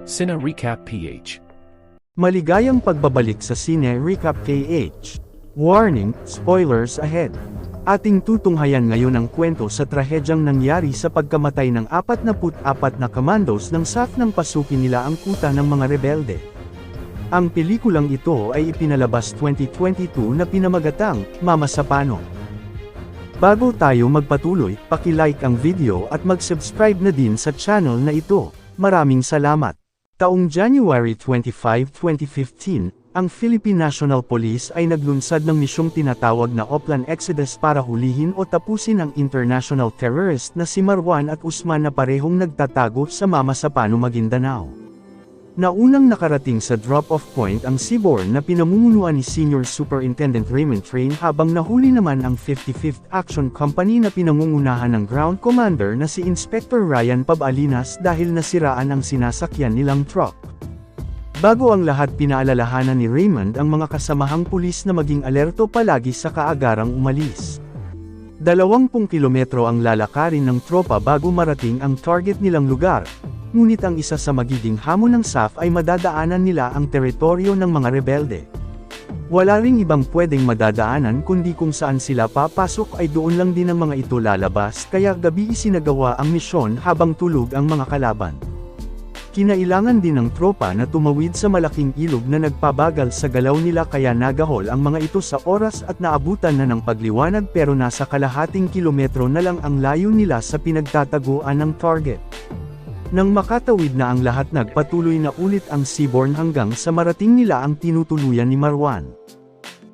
Cine Recap PH. Maligayang pagbabalik sa Cine Recap PH. Warning, spoilers ahead. Ating tutunghayan ngayon ang kwento sa trahedyang nangyari sa pagkamatay ng 44 na commandos ng SAF nang pasukin nila ang kuta ng mga rebelde. Ang pelikulang ito ay ipinalabas 2022 na pinamagatang Mama Sapano. Bago tayo magpatuloy, paki-like ang video at mag-subscribe na din sa channel na ito. Maraming salamat. Taong January 25, 2015, ang Philippine National Police ay naglunsad ng misyong tinatawag na Oplan Exodus para hulihin o tapusin ang international terrorist na si Marwan at Usman na parehong nagtatago sa Mama Sapano, Maguindanao. Naunang nakarating sa drop-off point ang seaborne na pinamumunuan ni Senior Superintendent Raymond Train, habang nahuli naman ang 55th Action Company na pinangungunahan ng Ground Commander na si Inspector Ryan Pabalinas dahil nasiraan ang sinasakyan nilang truck. Bago ang lahat, pinaalalahanan ni Raymond ang mga kasamahang pulis na maging alerto palagi sa kaagarang umalis. 20 kilometro ang lalakarin ng tropa bago marating ang target nilang lugar. Ngunit ang isa sa magiging hamon ng SAF ay madadaanan nila ang teritoryo ng mga rebelde. Wala ring ibang pwedeng madadaanan kundi kung saan sila papasok ay doon lang din ang mga ito lalabas, kaya gabi isinagawa ang misyon habang tulog ang mga kalaban. Kinailangan din ng tropa na tumawid sa malaking ilog na nagpabagal sa galaw nila, kaya nagahol ang mga ito sa oras at naabutan na ng pagliwanag, pero nasa kalahating kilometro na lang ang layo nila sa pinagtataguan ng target. Nang makatawid na ang lahat, nagpatuloy na ulit ang seaborne hanggang sa marating nila ang tinutuluyan ni Marwan.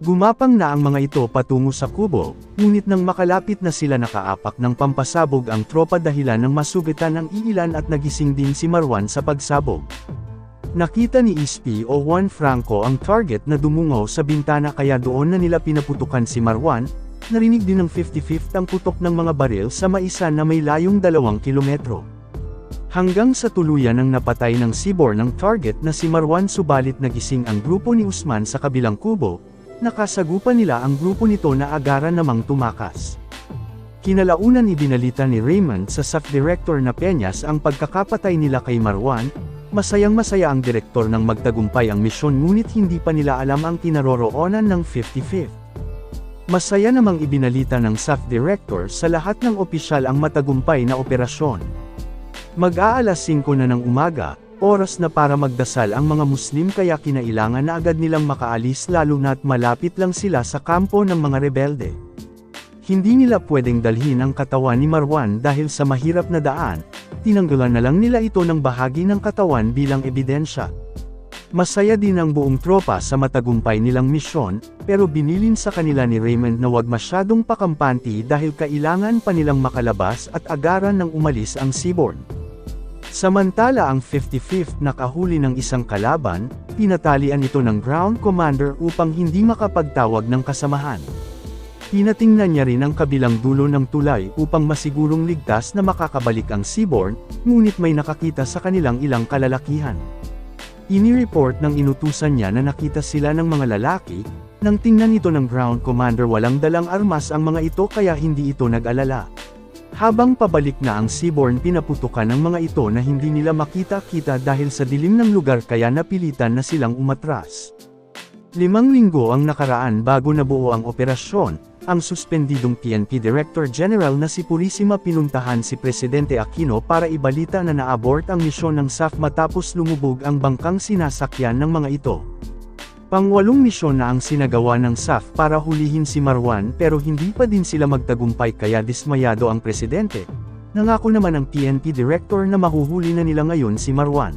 Gumapang na ang mga ito patungo sa kubo, ngunit nang makalapit na sila, nakaapak ng pampasabog ang tropa dahilan ng masugitan ang iilan at nagising din si Marwan sa pagsabog. Nakita ni SPO Juan Franco ang target na dumungaw sa bintana, kaya doon na nila pinaputukan si Marwan. Narinig din ng 55th ang putok ng mga baril sa maisa na may layong 2 kilometro. Hanggang sa tuluyan ang napatay ng seaborne ng target na si Marwan, subalit nagising ang grupo ni Usman sa kabilang kubo. Nakasagupan nila ang grupo nito na agaran namang tumakas. Kinalaunan ibinalita ni Raymond sa SAF Director na Peñas ang pagkakapatay nila kay Marwan. Masayang-masaya ang direktor ng magtagumpay ang misyon, ngunit hindi pa nila alam ang kinaroroonan ng 55th. Masaya namang ibinalita ng SAF Director sa lahat ng opisyal ang matagumpay na operasyon. Mag-aalas 5 na ng umaga, oras na para magdasal ang mga Muslim, kaya kinailangan na agad nilang makaalis, lalo na't malapit lang sila sa kampo ng mga rebelde. Hindi nila pwedeng dalhin ang katawan ni Marwan dahil sa mahirap na daan, tinanggalan na lang nila ito ng bahagi ng katawan bilang ebidensya. Masaya din ang buong tropa sa matagumpay nilang misyon, pero binilin sa kanila ni Raymond na wag masyadong pakampanti dahil kailangan pa nilang makalabas at agaran ng umalis ang seaborne. Samantala ang 55th nakahuli ng isang kalaban, pinatalian ito ng ground commander upang hindi makapagtawag ng kasamahan. Pinatingnan niya rin ang kabilang dulo ng tulay upang masigurong ligtas na makakabalik ang seaborne, ngunit may nakakita sa kanilang ilang kalalakihan. Inireport ng inutusan niya na nakita sila ng mga lalaki. Nang tingnan ito ng ground commander, walang dalang armas ang mga ito, kaya hindi ito nag-alala. Habang pabalik na ang seaborne, pinaputukan ng mga ito na hindi nila makita-kita dahil sa dilim ng lugar, kaya napilitan na silang umatras. 5 linggo ang nakaraan bago nabuo ang operasyon. Ang suspendidong PNP Director General na si Purisima pinuntahan si Presidente Aquino para ibalita na na-abort ang misyon ng SAF matapos lumubog ang bangkang sinasakyan ng mga ito. Pang-8 misyon na ang sinagawa ng SAF para hulihin si Marwan, pero hindi pa din sila magtagumpay, kaya dismayado ang presidente. Nangako naman ang PNP Director na mahuhuli na nila ngayon si Marwan.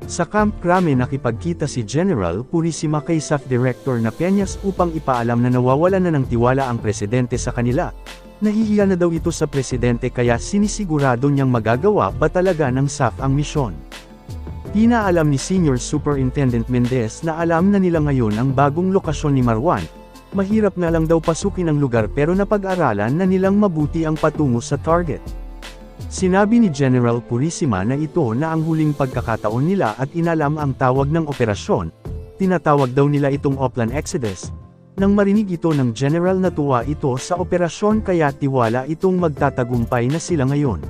Sa Camp Crame nakipagkita si General Purisima kay SAF Director na Peñas upang ipaalam na nawawalan na ng tiwala ang presidente sa kanila. Nahihiya na daw ito sa presidente, kaya sinisigurado niyang magagawa ba talaga ng SAF ang misyon. Pinaalam ni Senior Superintendent Mendez na alam na nila ngayon ang bagong lokasyon ni Marwan. Mahirap na lang daw pasukin ang lugar, pero napag-aralan na nilang mabuti ang patungo sa target. Sinabi ni General Purisima na ito na ang huling pagkakataon nila at inalam ang tawag ng operasyon. Tinatawag daw nila itong Oplan Exodus. Nang marinig ito ng General, natuwa ito sa operasyon, kaya tiwala itong magtatagumpay na sila ngayon.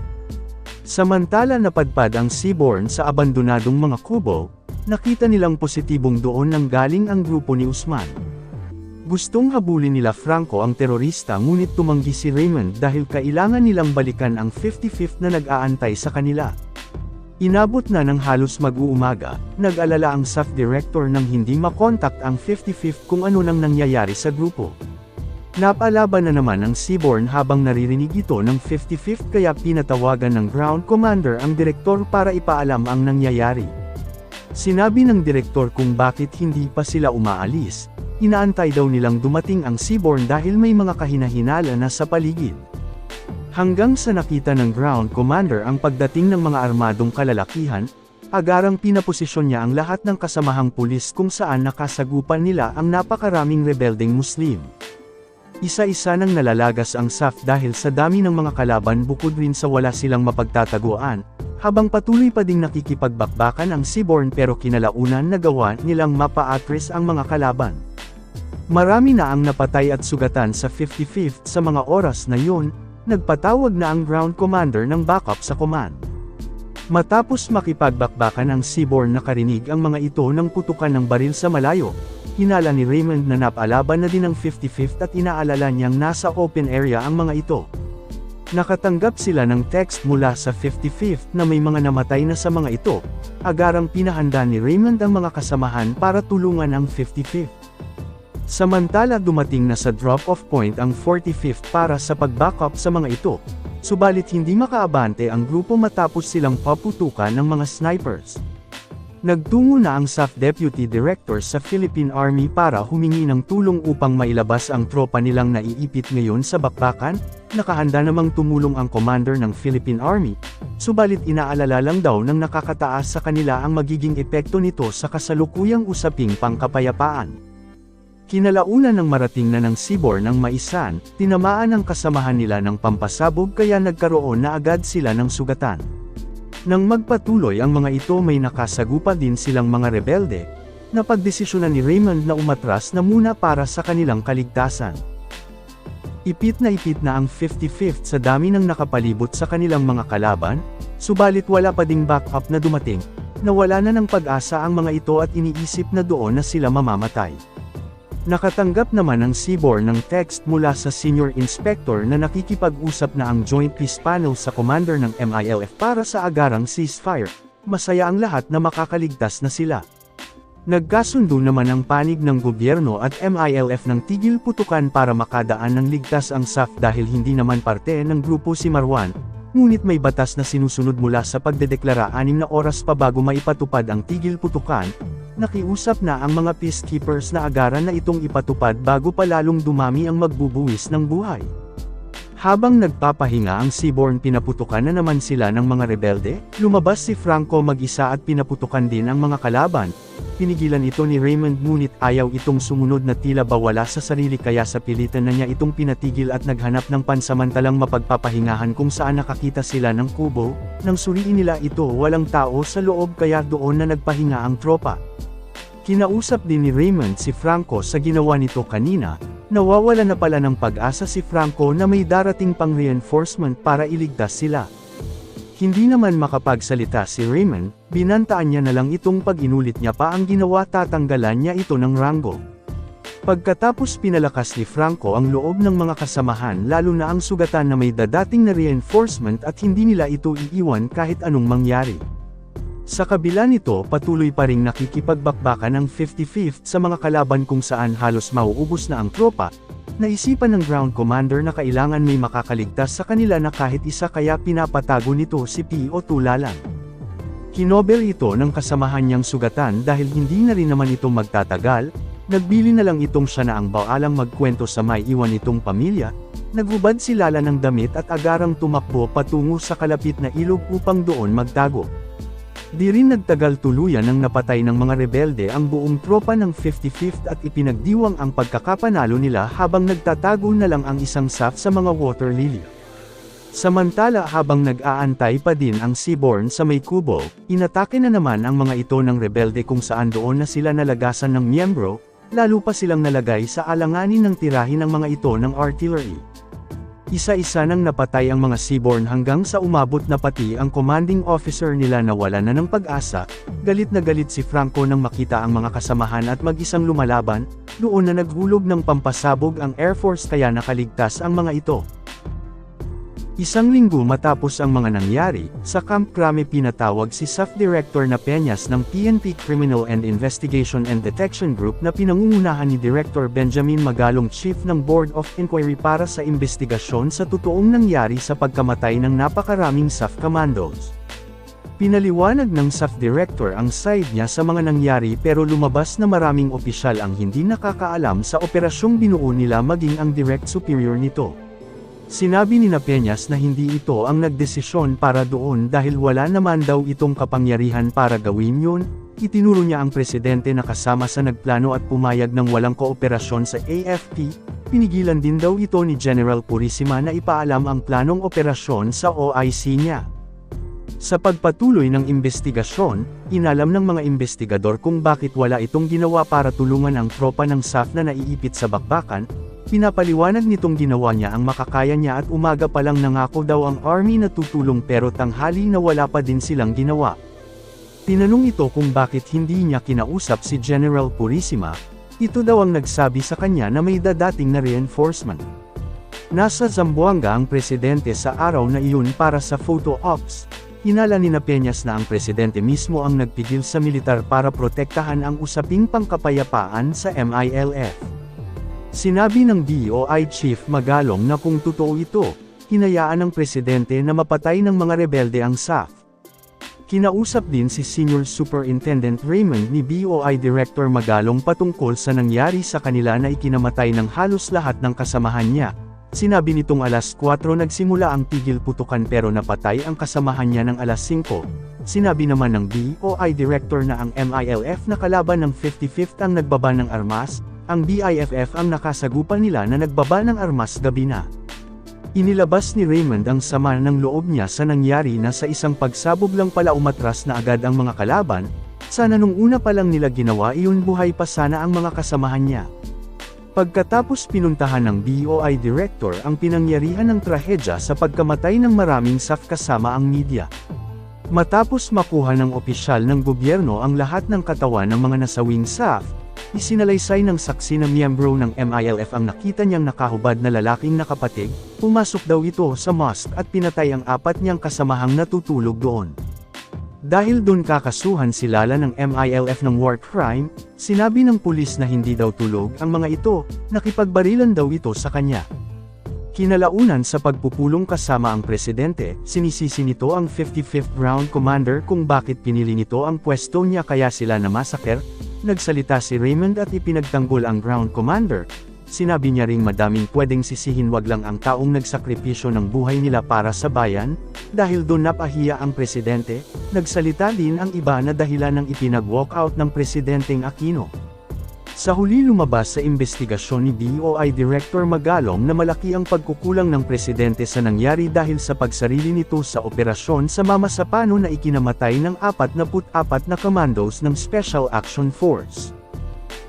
Samantala napadpad ang Seaborn sa abandonadong mga kubo, nakita nilang positibong doon nang galing ang grupo ni Usman. Gustong habulin nila Franco ang terorista ngunit tumanggi si Raymond dahil kailangan nilang balikan ang 55th na nag-aantay sa kanila. Inabot na ng halos mag-uumaga, nag-alala ang SAF director nang hindi makontak ang 55th kung ano nang nangyayari sa grupo. Napalaban na naman ang Seaborn habang naririnig ito ng 55th kaya pinatawagan ng ground commander ang direktor para ipaalam ang nangyayari. Sinabi ng direktor kung bakit hindi pa sila umaalis. Inaantay daw nilang dumating ang Seaborn dahil may mga kahinahinala na sa paligid. Hanggang sa nakita ng ground commander ang pagdating ng mga armadong kalalakihan, agarang pinaposisyon niya ang lahat ng kasamahang pulis kung saan nakasagupan nila ang napakaraming rebeldeng Muslim. Isa-isa nang nalalagas ang SAF dahil sa dami ng mga kalaban bukod rin sa wala silang mapagtataguan, habang patuloy pa ding nakikipagbakbakan ang Seaborn pero kinalaunan nagawa nilang mapa-atras ang mga kalaban. Marami na ang napatay at sugatan sa 55th sa mga oras na yun, nagpatawag na ang ground commander ng backup sa command. Matapos makipagbakbakan ang Seaborn nakarinig ang mga ito ng putukan ng baril sa malayo, hinala ni Raymond na napalaban na din ang 55th at inaalala niyang nasa open area ang mga ito. Nakatanggap sila ng text mula sa 55th na may mga namatay na sa mga ito, agarang pinahanda ni Raymond ang mga kasamahan para tulungan ang 55th. Samantala dumating na sa drop-off point ang 45th para sa pag-backup sa mga ito, subalit hindi makaabante ang grupo matapos silang paputukan ng mga snipers. Nagtungo na ang SAF Deputy Director sa Philippine Army para humingi ng tulong upang mailabas ang tropa nilang naiipit ngayon sa bakbakan, nakahanda namang tumulong ang commander ng Philippine Army, subalit inaalala lang daw ng nakakataas sa kanila ang magiging epekto nito sa kasalukuyang usaping pangkapayapaan. Kinalaunan ng marating na ng Seaborn ang Maisan, tinamaan ang kasamahan nila ng pampasabog kaya nagkaroon na agad sila ng sugatan. Nang magpatuloy ang mga ito may nakasagupa din silang mga rebelde, napagdesisyonan ni Raymond na umatras na muna para sa kanilang kaligtasan. Ipit na ang 55th sa dami ng nakapalibot sa kanilang mga kalaban, subalit wala pa ding backup na dumating, nawala na ng pag-asa ang mga ito at iniisip na doon na sila mamamatay. Nakatanggap naman ang Seaborn ng text mula sa Senior Inspector na nakikipag-usap na ang Joint Peace Panel sa commander ng MILF para sa agarang ceasefire, masaya ang lahat na makakaligtas na sila. Nagkasundo naman ang panig ng gobyerno at MILF ng tigil putukan para makadaan ng ligtas ang SAF dahil hindi naman parte ng grupo si Marwan, ngunit may batas na sinusunod mula sa pagdedeklara 6 na oras pa bago maipatupad ang tigil putukan. Nakiusap na ang mga peacekeepers na agaran na itong ipatupad bago pa lalong dumami ang magbubuwis ng buhay. Habang nagpapahinga ang Seaborn pinaputukan na naman sila ng mga rebelde, lumabas si Franco mag-isa at pinaputukan din ang mga kalaban. Pinigilan ito ni Raymond ngunit ayaw itong sumunod na tila bawala sa sarili kaya sa pilitan na niya itong pinatigil at naghanap ng pansamantalang mapagpapahingahan kung saan nakakita sila ng kubo, nang suriin nila ito walang tao sa loob kaya doon na nagpahinga ang tropa. Kinausap din ni Raymond si Franco sa ginawa nito kanina, nawawala na pala ng pag-asa si Franco na may darating pang reinforcement para iligtas sila. Hindi naman makapagsalita si Raymond, binantaan niya na lang itong pag inulit niya pa ang ginawa tatanggalan niya ito ng ranggo. Pagkatapos pinalakas ni Franco ang loob ng mga kasamahan lalo na ang sugatan na may dadating na reinforcement at hindi nila ito iiwan kahit anong mangyari. Sa kabila nito patuloy pa ring nakikipagbakbakan ang 55th sa mga kalaban kung saan halos mauubos na ang tropa, naisipan ng ground commander na kailangan may makakaligtas sa kanila na kahit isa kaya pinapatago nito si P.O. Tulalan. Kinobel ito ng kasamahan niyang sugatan dahil hindi na rin naman ito magtatagal, nagbili na lang itong siya na ang baalang magkwento sa may iwan itong pamilya, naghubad si Lala ng damit at agarang tumakbo patungo sa kalapit na ilog upang doon magtago. Di rin nagtagal tuluyan ng napatay ng mga rebelde ang buong tropa ng 55th at ipinagdiwang ang pagkakapanalo nila habang nagtatago na lang ang isang SAF sa mga water lily. Samantala habang nag-aantay pa din ang Seaborn sa may kubo, inatake na naman ang mga ito ng rebelde kung saan doon na sila nalagasan ng miyembro, lalo pa silang nalagay sa alanganin ng tirahin ng mga ito ng artillery. Isa-isa nang napatay ang mga seaborn hanggang sa umabot na pati ang commanding officer nila na wala na ng pag-asa. Galit na galit si Franco nang makita ang mga kasamahan at mag-isang lumalaban, doon na naghulog ng pampasabog ang Air Force kaya nakaligtas ang mga ito. Isang linggo matapos ang mga nangyari, sa Camp Crame pinatawag si SAF Director na Peñas ng PNP Criminal and Investigation and Detection Group na pinangungunahan ni Director Benjamin Magalong Chief ng Board of Inquiry para sa investigasyon sa totoong nangyari sa pagkamatay ng napakaraming SAF commandos. Pinaliwanag ng SAF Director ang side niya sa mga nangyari pero lumabas na maraming opisyal ang hindi nakakaalam sa operasyong binuo nila maging ang direct superior nito. Sinabi ni Peñas na hindi ito ang nagdesisyon para doon dahil wala naman daw itong kapangyarihan para gawin yun. Itinuro niya ang presidente na kasama sa nagplano at pumayag ng walang kooperasyon sa AFP. Pinigilan din daw ito ni General Purisima na ipaalam ang planong operasyon sa OIC niya. Sa pagpatuloy ng investigasyon, inalam ng mga investigador kung bakit wala itong ginawa para tulungan ang tropa ng SAF na naiipit sa bakbakan. Pinapaliwanag nitong ginawa niya ang makakaya niya at umaga pa lang nangako daw ang army na tutulong pero tanghali na wala pa din silang ginawa. Tinanong ito kung bakit hindi niya kinausap si General Purisima, ito daw ang nagsabi sa kanya na may dadating na reinforcement. Nasa Zamboanga ang presidente sa araw na iyon para sa photo ops. Hinala ni Peñas na ang presidente mismo ang nagpigil sa militar para protektahan ang usaping pangkapayapaan sa MILF. Sinabi ng BOI Chief Magalong na kung totoo ito, hinayaan ng presidente na mapatay ng mga rebelde ang SAF. Kinausap din si Senior Superintendent Raymond ni BOI Director Magalong patungkol sa nangyari sa kanila na ikinamatay ng halos lahat ng kasamahan niya. Sinabi nitong alas 4 nagsimula ang tigil putukan pero napatay ang kasamahan niya ng alas 5. Sinabi naman ng BOI Director na ang MILF na kalaban ng 55th ang nagbaba ng armas, ang BIFF ang nakasagupan nila na nagbaba ng armas gabi na. Inilabas ni Raymond ang sama ng loob niya sa nangyari na sa isang pagsabog lang pala umatras na agad ang mga kalaban, sana nung una pa lang nila ginawa iyon buhay pa sana ang mga kasamahan niya. Pagkatapos pinuntahan ng BOI Director ang pinangyarihan ng trahedya sa pagkamatay ng maraming SAF kasama ang media. Matapos makuha ng opisyal ng gobyerno ang lahat ng katawan ng mga nasawing SAF, isinalaysay ng saksi na miyembro ng MILF ang nakita niyang nakahubad na lalaking nakapatig, pumasok daw ito sa mosque at pinatay ang 4 niyang kasamahang natutulog doon. Dahil doon kakasuhan si Lala ng MILF ng war crime, sinabi ng pulis na hindi daw tulog ang mga ito, nakipagbarilan daw ito sa kanya. Kinalaunan sa pagpupulong kasama ang presidente, sinisisi nito ang 55th Ground Commander kung bakit pinili nito ang pwesto niya kaya sila namasaker. Nagsalita si Raymond at ipinagtanggol ang ground commander. Sinabi niya ring madaming pwedeng sisihin wag lang ang taong nagsakripisyo ng buhay nila para sa bayan, dahil doon napahiya ang presidente. Nagsalita din ang iba na dahilan ng ipinag-walkout ng presidenteng Aquino. Sa huli lumabas sa investigasyon ni BOI Director Magalong na malaki ang pagkukulang ng presidente sa nangyari dahil sa pagsarili nito sa operasyon sa Mamasapano na ikinamatay ng 44 na commandos ng Special Action Force.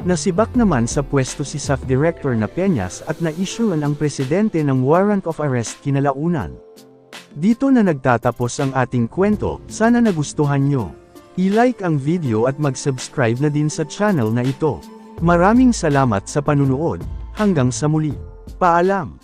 Nasibak naman sa pwesto si SAF Director na Peñas at na-issuean ang presidente ng warrant of arrest kinalaunan. Dito na nagtatapos ang ating kwento, sana nagustuhan nyo. I-like ang video at mag-subscribe na din sa channel na ito. Maraming salamat sa panunood, hanggang sa muli. Paalam!